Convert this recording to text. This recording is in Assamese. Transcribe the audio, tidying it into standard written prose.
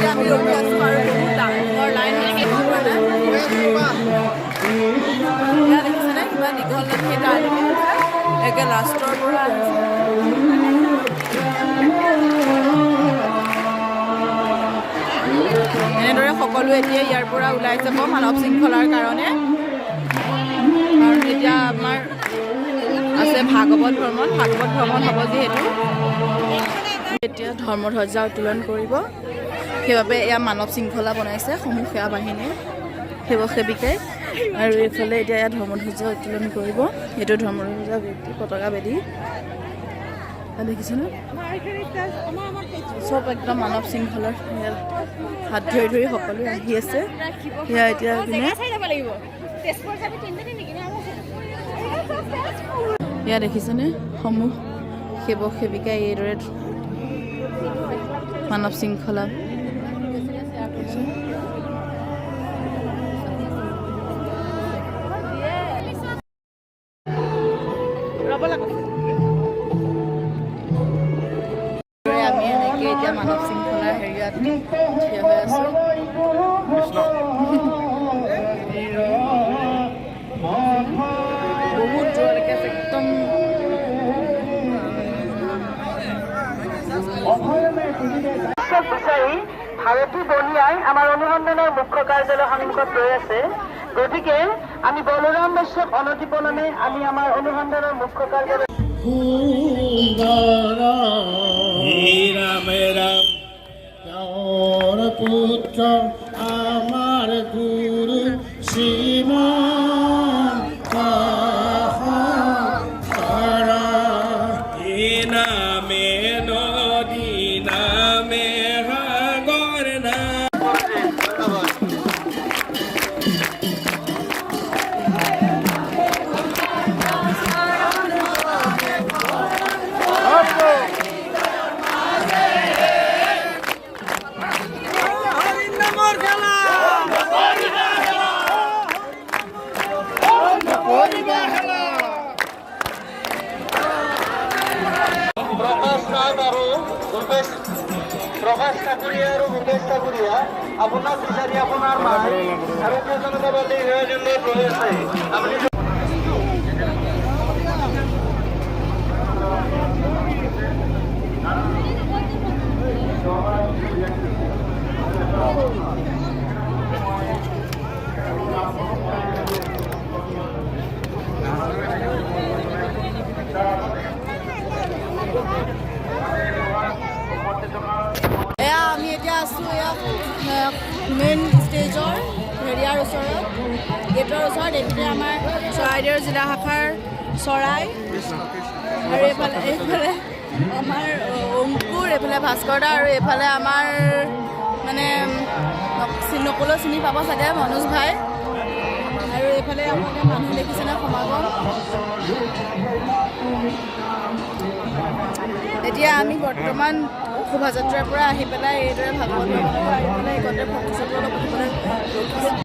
আমি ৰখি আছোঁ আৰু বহুত ডাঙৰ লাইন হৈছে কাৰণে ইয়াত দেখিছেনে কিমান দীঘল লাইন সেই টাৰ্ণিং হৈছে একে লাষ্টৰ পৰা আহিছে এনেদৰে সকলোৱে এতিয়া ইয়াৰ পৰা ওলাই যাব মানৱ শৃংখলাৰ কাৰণে কাৰণ এতিয়া আমাৰ আছে ভাগৱত ভ্ৰমণ হ'ব যিহেতু এতিয়া ধৰ্মধ্বজা উত্তোলন কৰিব সেইবাবে এয়া মানৱ শৃংখলা বনাইছে সমূহ সেৱা বাহিনীয়ে সেৱক সেৱিকাই আৰু এইফালে এতিয়া এয়া ধৰ্মধ্বজা উত্তোলন কৰিব এইটো ধৰ্মধ্বজা ব্যক্তি পতাকা বেদী দেখিছেনে চব একদম মানৱ শৃংখলাৰ হাত ধৰি ধৰি সকলোৱে আহি আছে সেয়া এতিয়া এয়া দেখিছেনে সমূহ সেৱক সেৱিকাই এইদৰে মানৱ শৃংখলা আমি এনেকৈ এতিয়া মানৱ শৃংখলাৰ হেৰিয়াত থিয় হৈ আছোঁ বহুত দূৰলৈকে একদম বিচাৰি ভাৰতী বলিয়াই আমাৰ অনুসন্ধানৰ মুখ্য কাৰ্যালয় সন্মুখত ৰৈ আছে গতিকে আমি বলৰাম বৈশ্যক অনতিপলমে আমি আমাৰ অনুসন্ধানৰ মুখ্য কাৰ্যালয় ৰাম ৰাম পুত্ৰ আমাৰ গুৰু শ্ৰীমান নামে নদী নামে সাগৰ না প্ৰকাশ ঠাকুৰীয়া আৰু ভূপেশ ঠাকুৰীয়া আপোনাক বিচাৰি আপোনাৰ মাই আৰু জনতা পাৰ্টি নিয়োজনত ৰৈ আছে আপুনি আমি এতিয়া আছোঁ এয়া মেইন ষ্টেজৰ হেৰিয়াৰ ওচৰত গেটৰ ওচৰত এইপিনে আমাৰ চৰাইদেউ জিলা শাখাৰ চৰাই আৰু এইফালে আমাৰ অংকুৰ এইফালে ভাস্কৰ দা আৰু এইফালে আমাৰ মানে নকলেও চিনি পাব চাগে মনোজ ভাই আৰু এইফালে আপোনালোকে মানুহ দেখিছেনে সমাগম এতিয়া আমি বৰ্তমান শোভাযাত্ৰাৰ পৰা আহি পেলাই এইদৰে ভাগৱত ভ্ৰমণৰ পৰা আহি পেলাই এইকণতে ভক্তি চক্ৰ লগত ৰখিছোঁ